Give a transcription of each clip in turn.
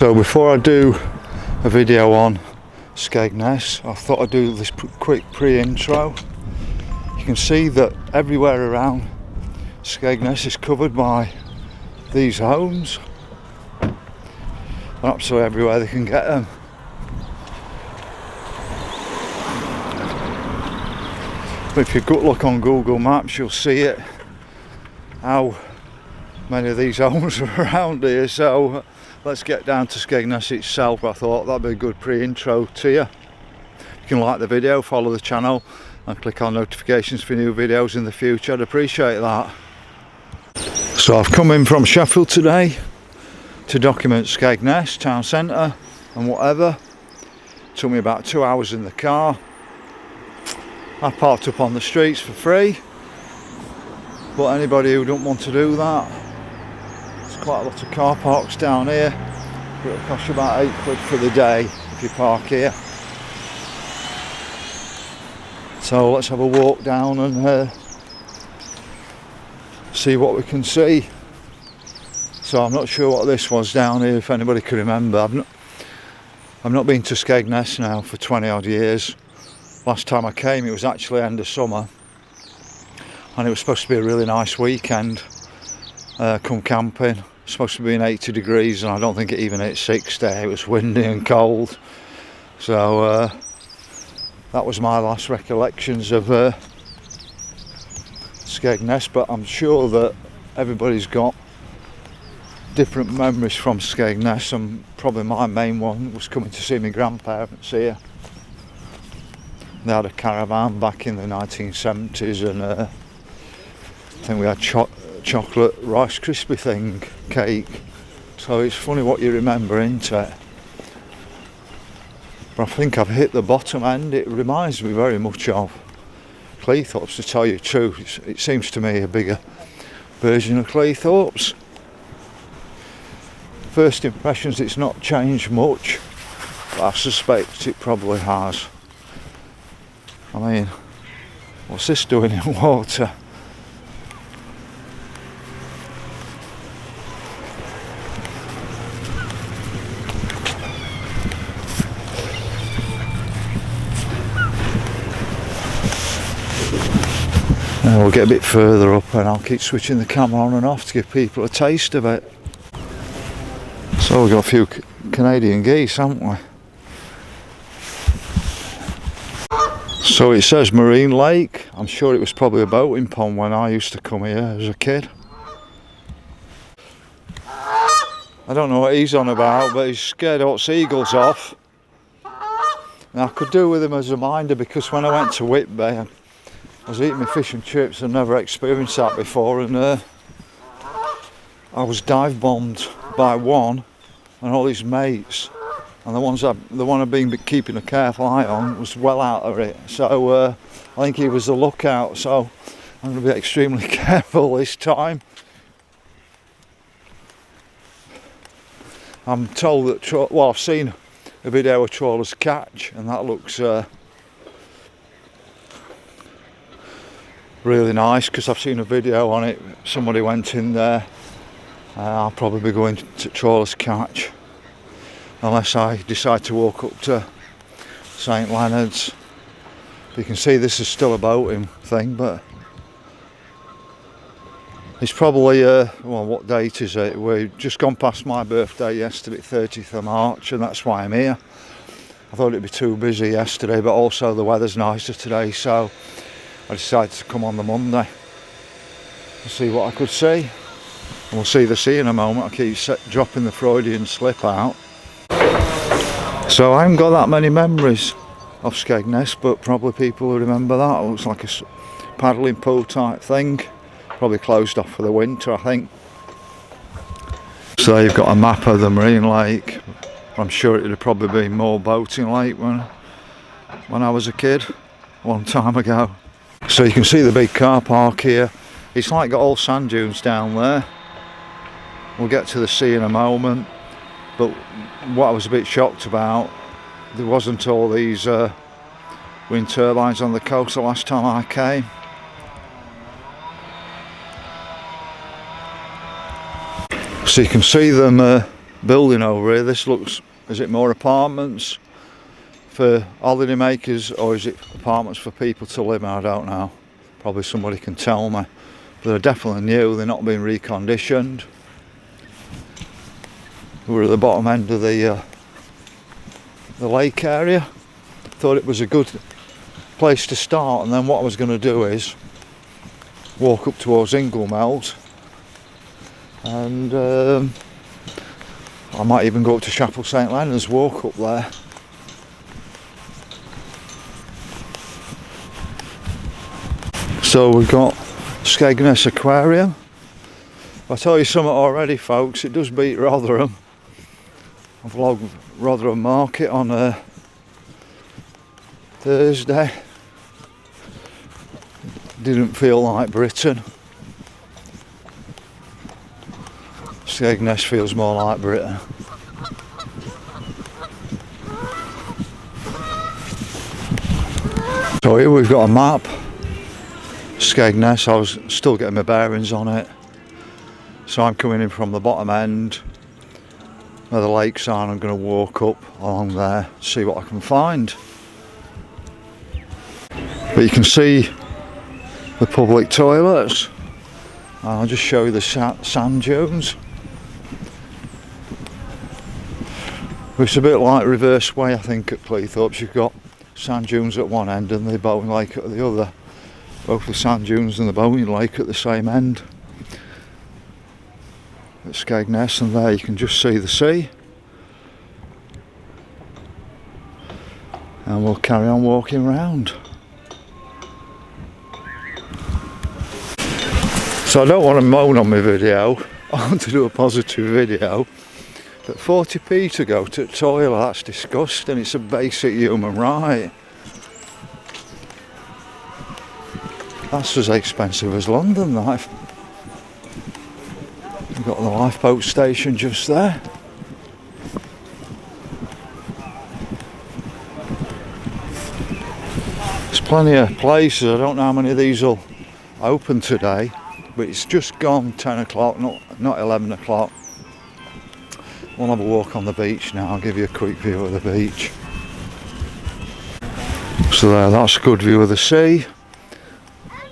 So before I do a video on Skegness, I thought I'd do this quick pre-intro. You can see that everywhere around Skegness is covered by these homes. Absolutely everywhere they can get them. But if you look on Google Maps, you'll see it, how many of these homes are around here. So let's get down to Skegness itself. I thought that'd be a good pre-intro to you. You can like the video, follow the channel and click on notifications for new videos in the future. I'd appreciate that. So I've come in from Sheffield today to document Skegness town centre and whatever. It took me about 2 hours in the car. I parked up on the streets for free, but anybody who don't want to do that, there's quite a lot of car parks down here. It'll cost you about £8 for the day if you park here. So let's have a walk down and see what we can see. So I'm not sure what this was down here, if anybody can remember. I've not been to Skegness now for 20 odd years. Last time I came it was actually end of summer and it was supposed to be a really nice weekend. Come camping, it's supposed to be in 80 degrees and I don't think it even hit 60. It was windy and cold. So that was my last recollections of Skegness, but I'm sure that everybody's got different memories from Skegness, and probably my main one was coming to see my grandparents here. They had a caravan back in the 1970s and I think we had chocolate Rice Krispie thing, cake. So it's funny what you remember, isn't it? But I think I've hit the bottom end. It reminds me very much of Cleethorpes, to tell you the truth. It seems to me a bigger version of Cleethorpes. First impressions, it's not changed much, but I suspect it probably has. I mean, what's this doing in water? Now we'll get a bit further up and I'll keep switching the camera on and off to give people a taste of it. So we've got a few Canadian geese, haven't we? So it says Marine Lake. I'm sure it was probably a boating pond when I used to come here as a kid. I don't know what he's on about, but he's scared all seagulls off. And I could do with him as a minder, because when I went to Whitby, I was eating my fish and chips and never experienced that before, and I was dive bombed by one and all his mates. And the one I've been keeping a careful eye on was well out of it. So I think he was the lookout. So I'm going to be extremely careful this time. I'm told that, well, I've seen a video of trawlers catch, and that looks really nice, because I've seen a video on it. Somebody went in there. I'll probably be going to trawlers catch, unless I decide to walk up to St Leonard's. You can see this is still a boating thing, but it's probably, well, what date is it? We've just gone past my birthday yesterday, 30th of March, and that's why I'm here. I thought it'd be too busy yesterday, but also the weather's nicer today, so I decided to come on the Monday and see what I could see. And we'll see the sea in a moment. I keep dropping the Freudian slip out. So I haven't got that many memories of Skegness, but probably people will remember that. It looks like a paddling pool type thing. Probably closed off for the winter, I think. So you've got a map of the Marine Lake. I'm sure it would have probably been more boating lake when I was a kid, a long time ago. So you can see the big car park here. It's like got all sand dunes down there. We'll get to the sea in a moment. But what I was a bit shocked about, there wasn't all these wind turbines on the coast the last time I came. So you can see them building over here. This looks, is it more apartments for holiday makers, or is it apartments for people to live in? I don't know. Probably somebody can tell me. But they're definitely new, they're not being reconditioned. We're at the bottom end of the lake area. Thought it was a good place to start, and then what I was going to do is walk up towards Inglemelt, and I might even go up to Chapel St Leonard's, walk up there. So we've got Skegness Aquarium. I'll tell you something already, folks, it does beat Rotherham. I vlogged Rotherham Market on Thursday. Didn't feel like Britain. Skegness feels more like Britain. So here we've got a map. Skegness, I was still getting my bearings on it. So I'm coming in from the bottom end where the lakes are, and I'm going to walk up along there, see what I can find. But you can see the public toilets. I'll just show you the sand dunes. It's a bit like Reverse Way, I think, at Cleethorpes. You've got sand dunes at one end and the boating lake at the other. Both the sand dunes and the boating lake at the same end. At Skegness, and there you can just see the sea. And we'll carry on walking round. So I don't want to moan on my video, I want to do a positive video. But 40p to go to the toilet, that's disgusting. It's a basic human right. That's as expensive as London, that. We've got the lifeboat station just there. There's plenty of places. I don't know how many of these will open today, but it's just gone 10 o'clock, not 11 o'clock. We'll have a walk on the beach now. I'll give you a quick view of the beach. So there, that's a good view of the sea.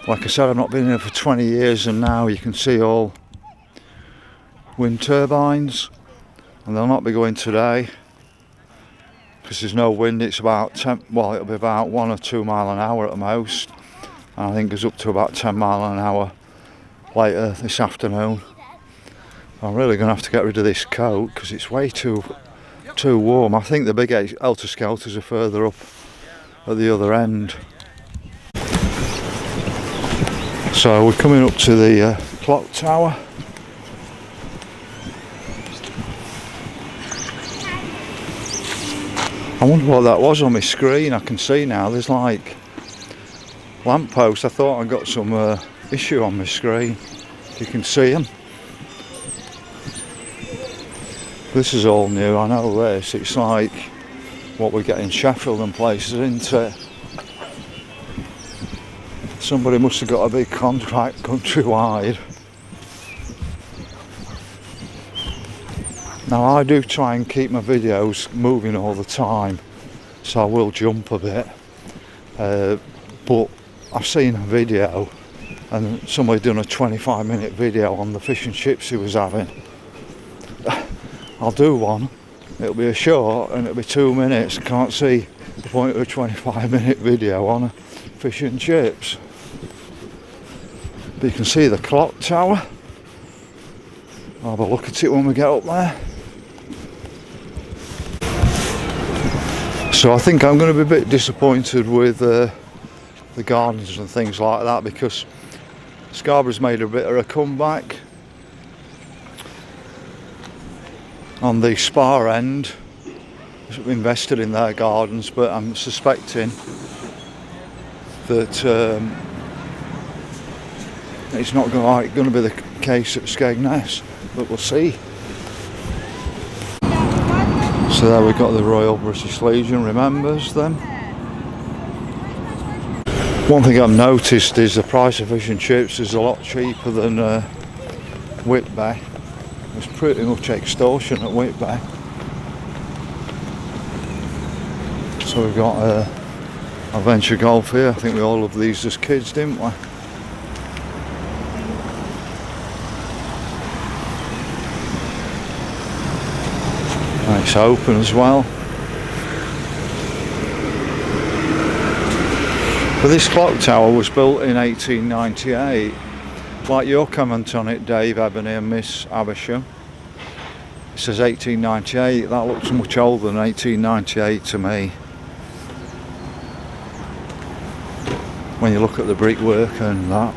Like I said, I've not been here for 20 years, and now you can see all wind turbines, and they'll not be going today because there's no wind. It's about 10, well, it'll be about 1 or 2 mile an hour at the most, and I think it's up to about 10 mile an hour later this afternoon. I'm really going to have to get rid of this coat because it's way too warm. I think the big helter skelters are further up at the other end. So we're coming up to the clock tower. I wonder what that was on my screen. I can see now there's like lampposts. I thought I got some issue on my screen. You can see them. This is all new, I know this. It's like what we get in Sheffield and places, isn't it? Somebody must have got a big contract countrywide. Now I do try and keep my videos moving all the time, so I will jump a bit. But I've seen a video and somebody done a 25-minute video on the fish and chips he was having. I'll do one, it'll be a short and it'll be 2 minutes. Can't see the point of a 25-minute video on a fish and chips. But you can see the clock tower. I'll have a look at it when we get up there. So I think I'm going to be a bit disappointed with the gardens and things like that, because Scarborough's made a bit of a comeback on the spa end. Invested in their gardens, but I'm suspecting that it's not going to be the case at Skegness, but we'll see. So there we've got the Royal British Legion, remembers them. One thing I've noticed is the price of fish and chips is a lot cheaper than Whitby. was pretty much extortion at Whitby. So we've got adventure golf here. I think we all loved these as kids, didn't we? And it's open as well. But this clock tower was built in 1898. Like your comment on it, Dave Ebony and Miss Abersham. It says 1898. That looks much older than 1898 to me. When you look at the brickwork and that,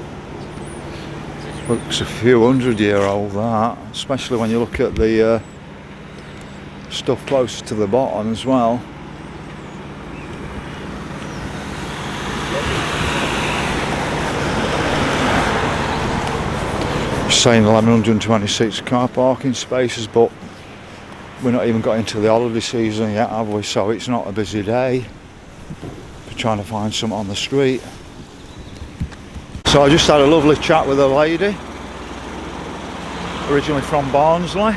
looks a few 100-year-old, that, especially when you look at the stuff close to the bottom as well. It's saying 1126 car parking spaces, but we're not even got into the holiday season yet, have we? So it's not a busy day for trying to find something on the street. So I just had a lovely chat with a lady, originally from Barnsley,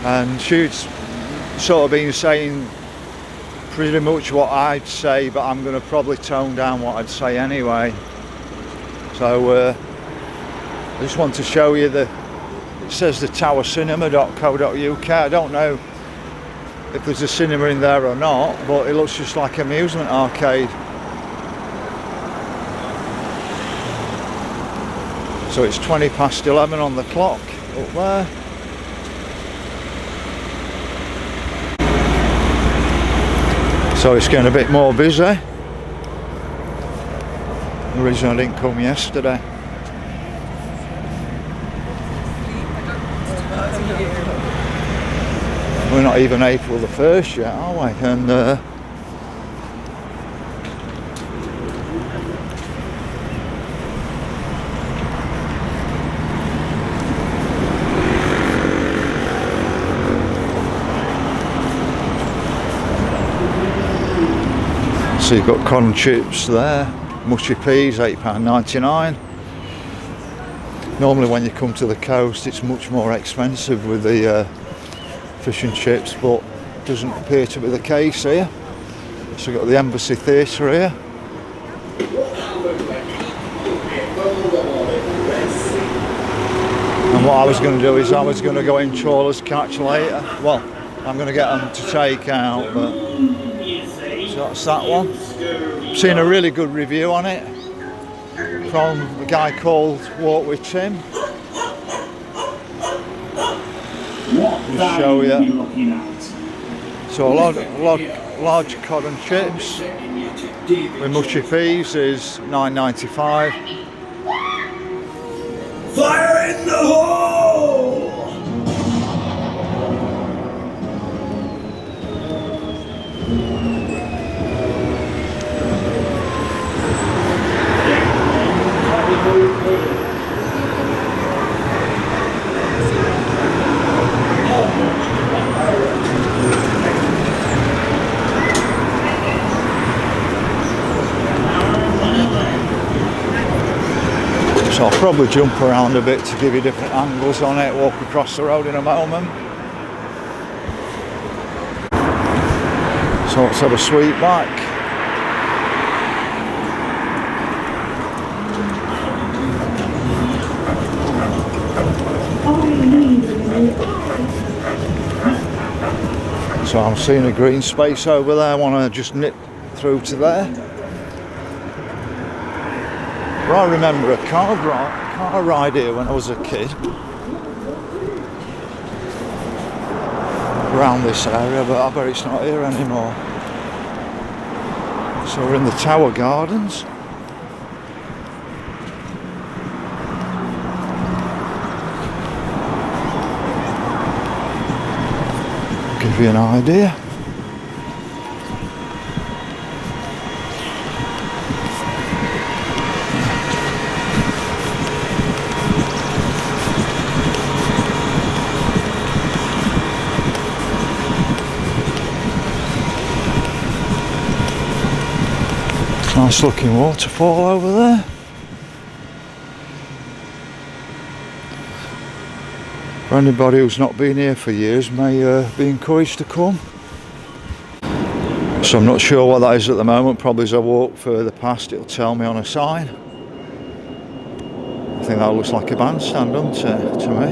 and she'd sort of been saying pretty much what I'd say, but I'm going to probably tone down what I'd say anyway. So I just want to show you it says the towercinema.co.uk. I don't know if there's a cinema in there or not, but it looks just like an amusement arcade. So it's 20 past 11 on the clock up there. So it's getting a bit more busy. The reason I didn't come yesterday. We're not even April the 1st yet, are we? And so you've got cod and chips there, mushy peas, £8.99. Normally when you come to the coast it's much more expensive with the fish and chips, but it doesn't appear to be the case here. So we've got the Embassy Theatre here. And what I was going to do is I was going to go in trawler's catch later. Well, I'm going to get them to take out, but so that's that one. I've seen a really good review on it from a guy called Walk with Tim. Just show you. So a large cod and chips with mushy peas is £9.95. Fire in the hole! So I'll probably jump around a bit to give you different angles on it, walk across the road in a moment. So let's have a sweep back. So I'm seeing a green space over there, I want to just nip through to there. Well, I remember a car ride here when I was a kid. Around this area, but I bet it's not here anymore. So we're in the Tower Gardens. Give you an idea. Nice looking waterfall over there. For anybody who's not been here for years may be encouraged to come. So I'm not sure what that is at the moment. Probably as I walk further past it'll tell me on a sign. I think that looks like a bandstand, doesn't it, to me?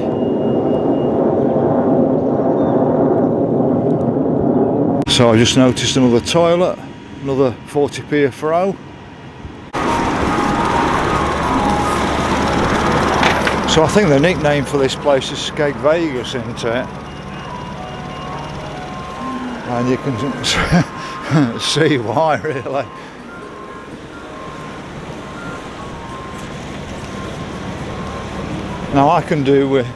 So I just noticed another toilet, another 40p a throw. So I think the nickname for this place is Skegness, isn't it? And you can see why, really. Now I can do with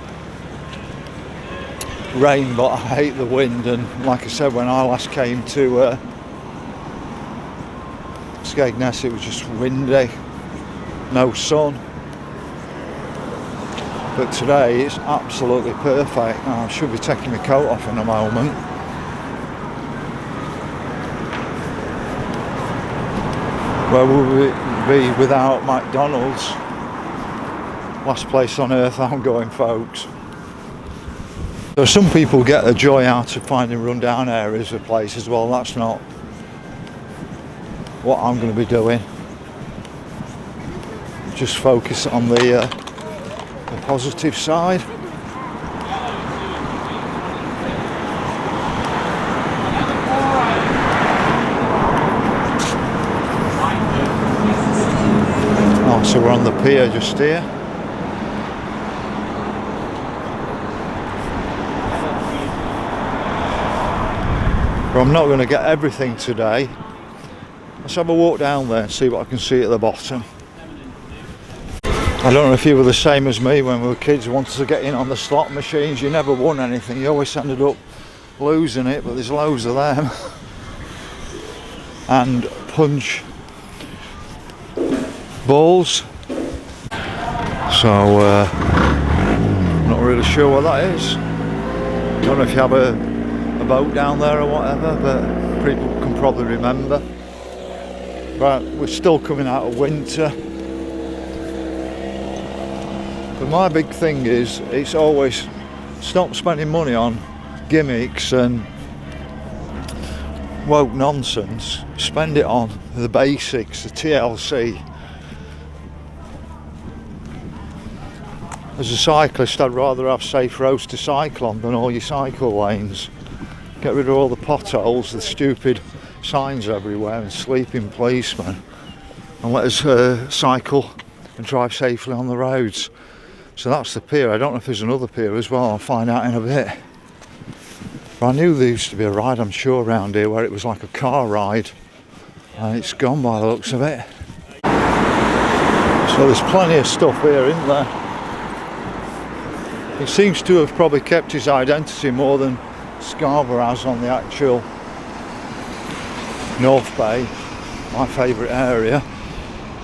rain, but I hate the wind, and like I said, when I last came to Skegness it was just windy, no sun. But today it's absolutely perfect. Now, I should be taking my coat off in a moment. Where would we be without McDonald's? Last place on earth I'm going, folks. So some people get a joy out of finding rundown areas of places. Well, that's not what I'm going to be doing. Just focus on the positive side. Oh, so we're on the pier just here. But I'm not going to get everything today. Let's have a walk down there and see what I can see at the bottom. I don't know if you were the same as me when we were kids, wanted to get in on the slot machines. You never won anything, you always ended up losing it, but there's loads of them. And punch balls. So not really sure what that is. Don't know if you have a boat down there or whatever, but people can probably remember. But we're still coming out of winter. But my big thing is, it's always stop spending money on gimmicks and woke nonsense. Spend it on the basics, the TLC. As a cyclist, I'd rather have safe roads to cycle on than all your cycle lanes. Get rid of all the potholes, the stupid signs everywhere and sleeping policemen, and let us cycle and drive safely on the roads. So that's the pier. I don't know if there's another pier as well, I'll find out in a bit. But I knew there used to be a ride, I'm sure, around here where it was like a car ride, and it's gone by the looks of it. So there's plenty of stuff here, isn't there? He seems to have probably kept his identity more than Scarborough has on the actual North Bay, my favourite area.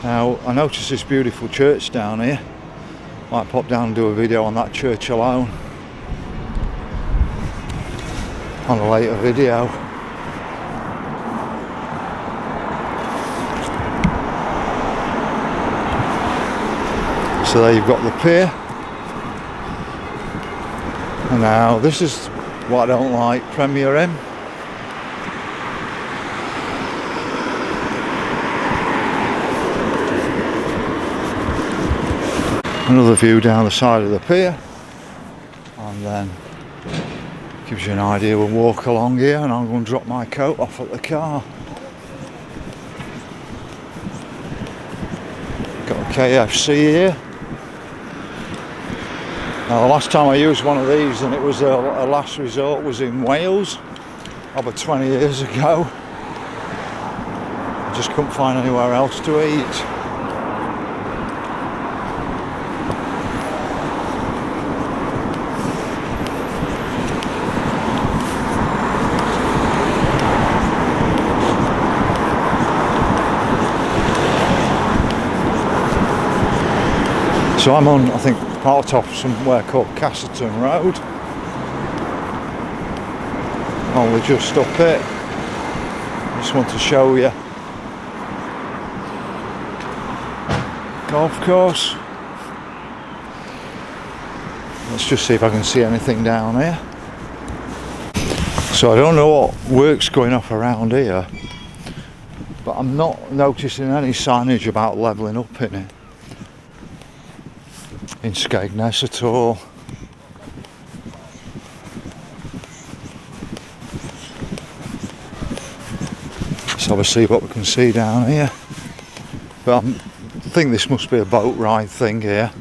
Now I noticed this beautiful church down here. Might pop down and do a video on that church alone on a later video. So there you've got the pier. And now this is what I don't like, Premier Inn. Another view down the side of the pier, and then gives you an idea. We'll walk along here and I'm going to drop my coat off at the car. Got a KFC here. Now the last time I used one of these, and it was a last resort, was in Wales about 20 years ago. I just couldn't find anywhere else to eat. So I'm on, I think, part of somewhere called Castleton Road. Only just up it. Just want to show you. Golf course. Let's just see if I can see anything down here. So I don't know what work's going off around here, but I'm not noticing any signage about levelling up in Skegness at all. So we'll see what we can see down here. But I think this must be a boat ride thing here.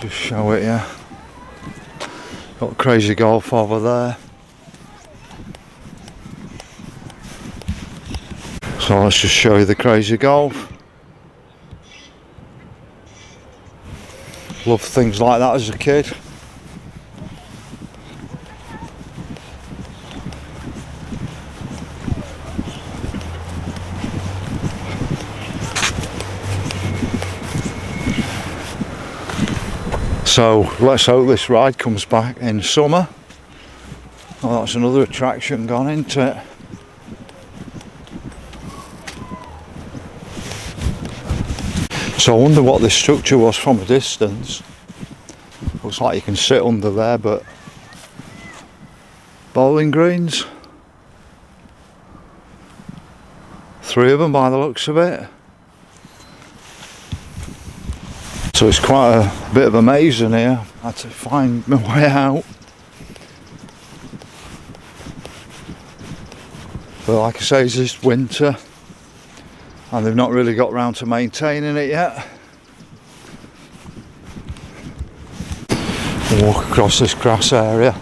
Just show it, yeah. Got Crazy Golf over there. So let's just show you the Crazy Golf. Loved things like that as a kid. So let's hope this ride comes back in summer. Oh, that's another attraction gone into it. So I wonder what this structure was from a distance. Looks like you can sit under there, but bowling greens. 3 of them by the looks of it. So it's quite a bit of a maze in here. I had to find my way out. But like I say, it's this winter and they've not really got round to maintaining it yet. Walk across this grass area.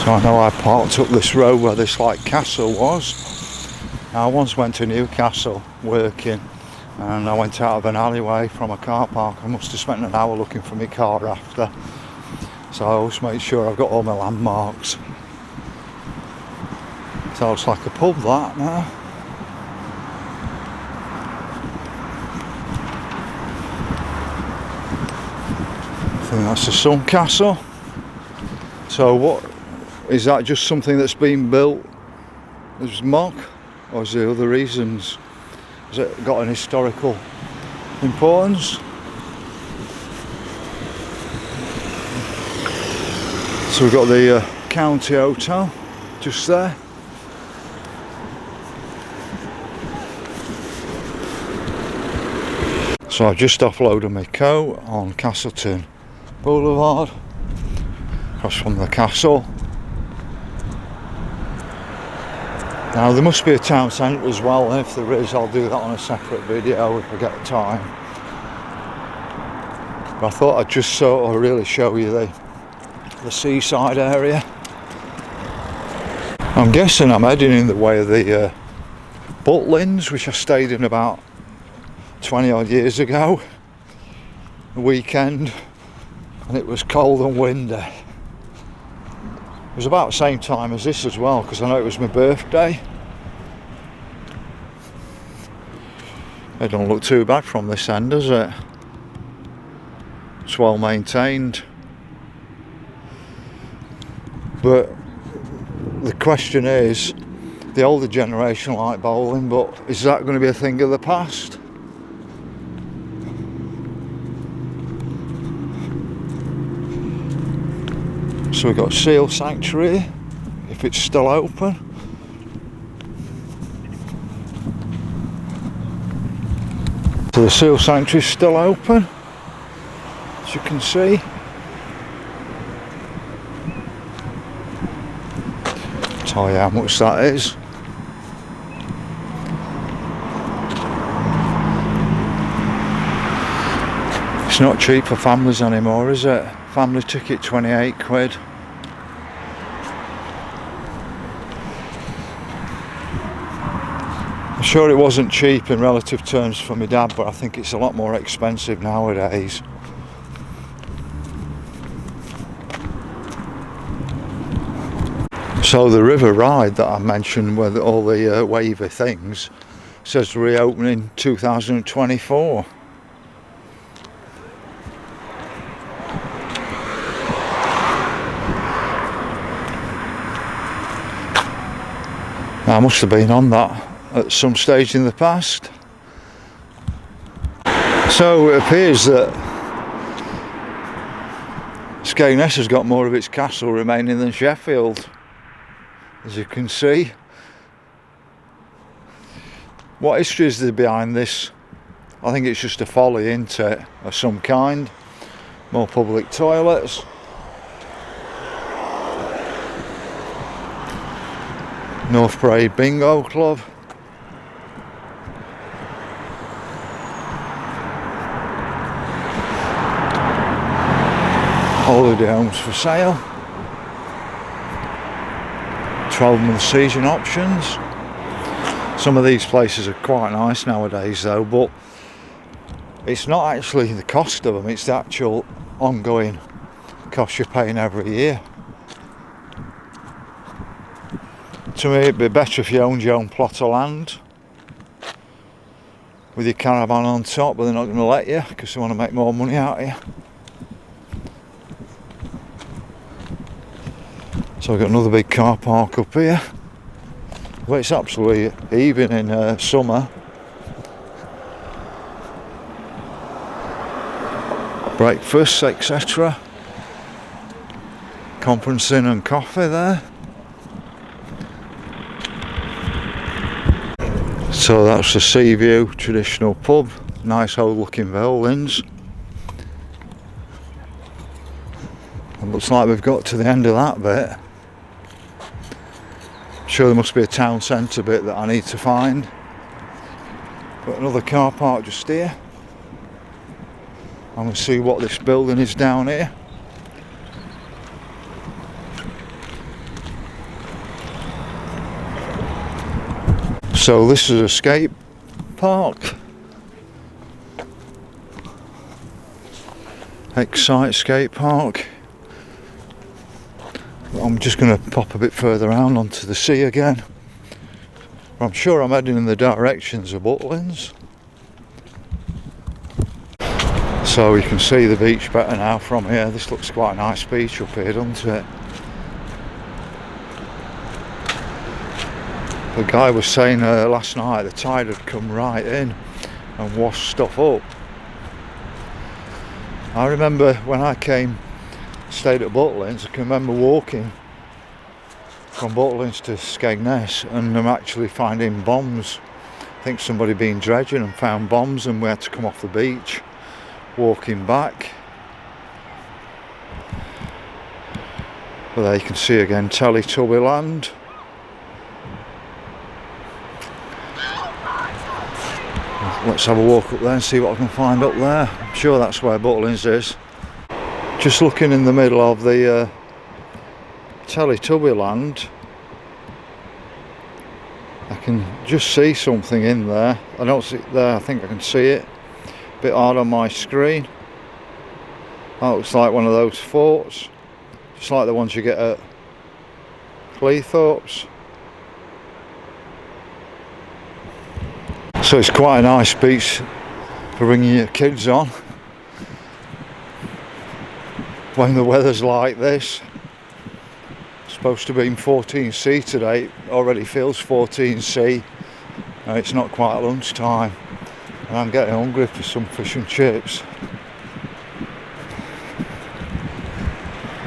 So I know I parked up this road where this like castle was. Now, I once went to Newcastle working and I went out of an alleyway from a car park. I must have spent an hour looking for my car after. So I always make sure I've got all my landmarks. So it's like a pub that now. I think that's the Sun Castle. So what? Is that just something that's been built as mock, or is there other reasons? Has it got an historical importance? So we've got the County Hotel just there. So I've just offloaded my coat on Castleton Boulevard, across from the castle. Now there must be a town centre as well, and if there is I'll do that on a separate video if I get time. But I thought I'd just sort of really show you the seaside area. I'm guessing I'm heading in the way of the Butlins, which I stayed in about 20 odd years ago, a weekend, and it was cold and windy. It was about the same time as this as well, because I know it was my birthday. It don't look too bad from this end, does it? It's well maintained. But the question is, the older generation like bowling, but is that going to be a thing of the past? So we've got Seal Sanctuary, if it's still open. So the Seal Sanctuary is still open, as you can see. Tell you how much that is. It's not cheap for families anymore, is it? Family ticket 28 quid. I'm sure it wasn't cheap in relative terms for my dad, but I think it's a lot more expensive nowadays. So the river ride that I mentioned with all the wavy things says reopening 2024. I must have been on that at some stage in the past. So it appears that Skegness has got more of its castle remaining than Sheffield, as you can see. What history is there behind this? I think it's just a folly, isn't it, of some kind. More public toilets. North Parade Bingo Club. Holiday homes for sale. 12-month season options. Some of these places are quite nice nowadays though, but it's not actually the cost of them, it's the actual ongoing cost you're paying every year. To me it'd be better if you owned your own plot of land with your caravan on top, but they're not going to let you because they want to make more money out of you. So I've got another big car park up here. Well, it's absolutely heaving in summer. Breakfast, etc. Conferencing and coffee there. So that's the Seaview traditional pub. Nice old looking Butlins. It looks like we've got to the end of that bit. Sure, there must be a town centre bit that I need to find. Got another car park just here. I'm going to see what this building is down here. So this is a skate park. Excite skate park. I'm just going to pop a bit further around onto the sea again. I'm sure I'm heading in the directions of Butlins. So you can see the beach better now from here. This looks quite a nice beach up here, doesn't it? The guy was saying last night the tide had come right in and washed stuff up. I remember when I stayed at Butlins, I can remember walking from Butlins to Skegness and I'm actually finding bombs. I think somebody been dredging and found bombs and we had to come off the beach walking back. But there you can see again Teletubbyland. Let's have a walk up there and see what I can find up there. I'm sure that's where Butlins is. Just looking in the middle of the Teletubbyland, I can just see something in there. I don't see it there, I think I can see it. A bit hard on my screen. That looks like one of those forts, just like the ones you get at Cleethorpes. So it's quite a nice beach for bringing your kids on when the weather's like this. It's supposed to be in 14C today, it already feels 14C. It's not quite lunchtime and I'm getting hungry for some fish and chips.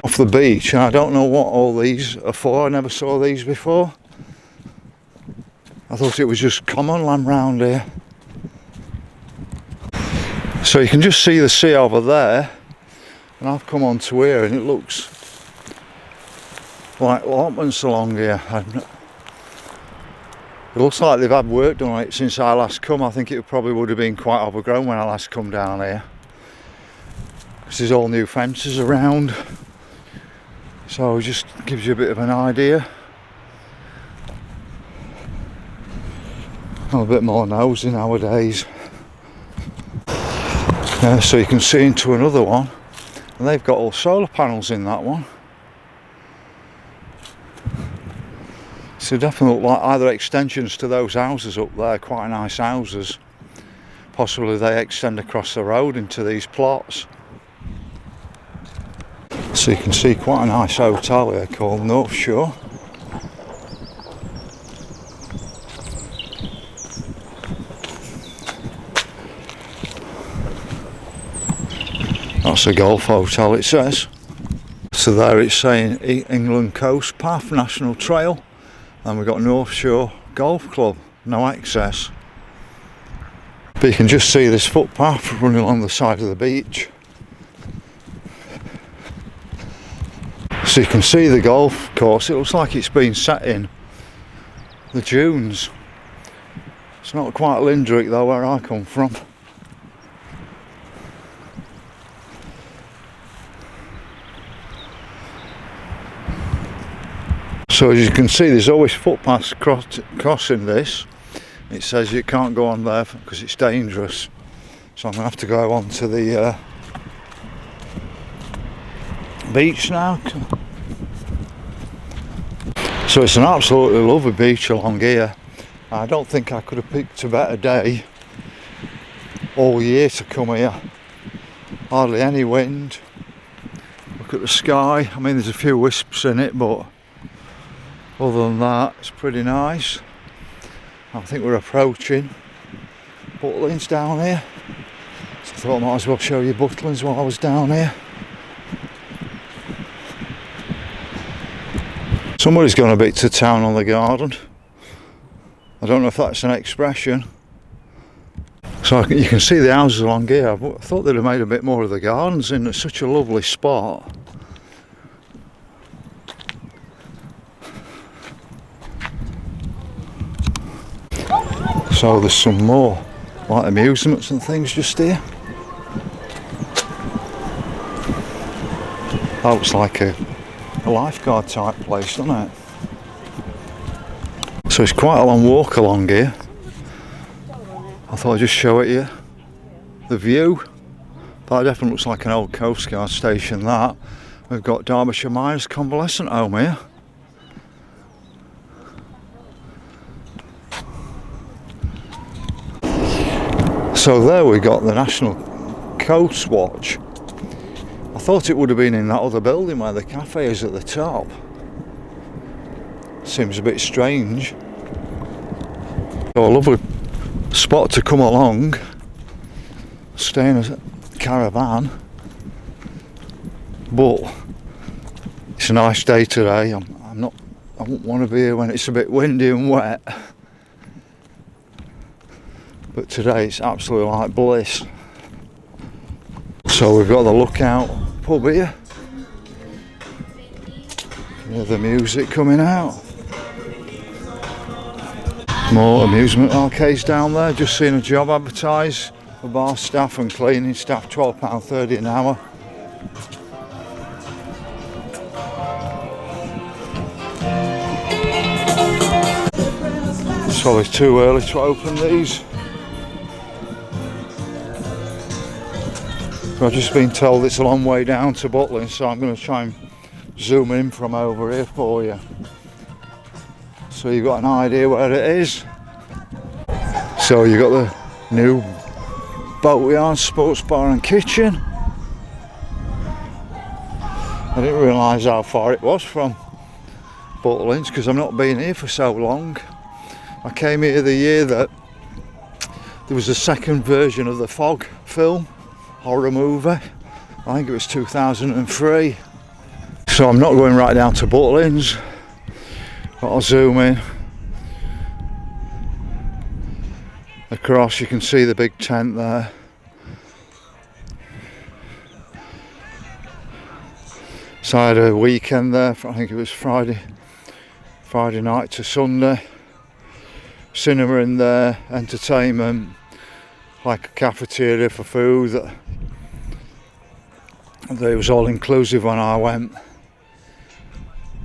Off the beach, and I don't know what all these are for, I never saw these before. I thought it was just common land round here. So you can just see the sea over there, and I've come on to here and it looks like allotments along here. It looks like they've had work done on it since I last come. I think it probably would have been quite overgrown when I last come down here. Because there's all new fences around. So it just gives you a bit of an idea. I'm a bit more nosy nowadays. So you can see into another one, and they've got all solar panels in that one. So definitely look like either extensions to those houses up there, quite nice houses. Possibly they extend across the road into these plots. So you can see quite a nice hotel here called North Shore. That's a golf hotel, it says. So there it's saying England Coast Path National Trail, and we've got North Shore Golf Club, no access. But you can just see this footpath running along the side of the beach. So you can see the golf course. It looks like it's been set in the dunes. It's not quite Lindrick though, where I come from. So as you can see, there's always footpaths crossing this. It says you can't go on there because it's dangerous. So I'm going to have to go on to the beach now. So it's an absolutely lovely beach along here. I don't think I could have picked a better day all year to come here. Hardly any wind. Look at the sky. I mean, there's a few wisps in it, but other than that, it's pretty nice. I think we're approaching Butlins down here. So I thought I might as well show you Butlins while I was down here. Somebody's gone a bit to town on the garden. I don't know if that's an expression. So you can see the houses along here. I thought they'd have made a bit more of the gardens in such a lovely spot. So there's some more like amusements and things just here. That looks like a lifeguard type place, doesn't it? So it's quite a long walk along here. I thought I'd just show it you. The view. That definitely looks like an old Coast Guard station, that. We've got Derbyshire Miners Convalescent Home here. So there we got the National Coast Watch. I thought it would have been in that other building where the cafe is at the top. Seems a bit strange. So a lovely spot to come along, stay in a caravan, but it's a nice day today. I wouldn't want to be here when it's a bit windy and wet, but today it's absolutely like bliss. So we've got the Lookout pub here. You hear the music coming out. More amusement arcades down there. Just seen a job advertised for bar staff and cleaning staff, £12.30 an hour. It's probably too early to open these. I've just been told it's a long way down to Butlins, so I'm going to try and zoom in from over here for you, so you've got an idea where it is. So you've got the new boatyard, sports bar and kitchen. I didn't realise how far it was from Butlins because I've not been here for so long. I came here the year that there was a second version of the Fog film, horror movie. I think it was 2003. So I'm not going right down to Butlins, but I'll zoom in. Across you can see the big tent there. So I had a weekend there, I think it was Friday night to Sunday. Cinema in there, entertainment, like a cafeteria for food. It was all inclusive when I went.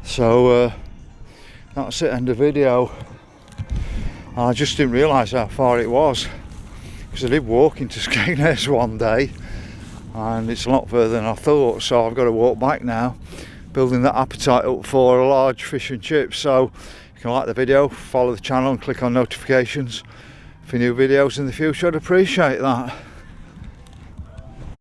So that's it, end of video. I just didn't realise how far it was, because I did walk into Skegness one day and it's a lot further than I thought, so I've got to walk back now, building that appetite up for a large fish and chips. So if you can like the video, follow the channel and click on notifications for new videos in the future. I'd appreciate that.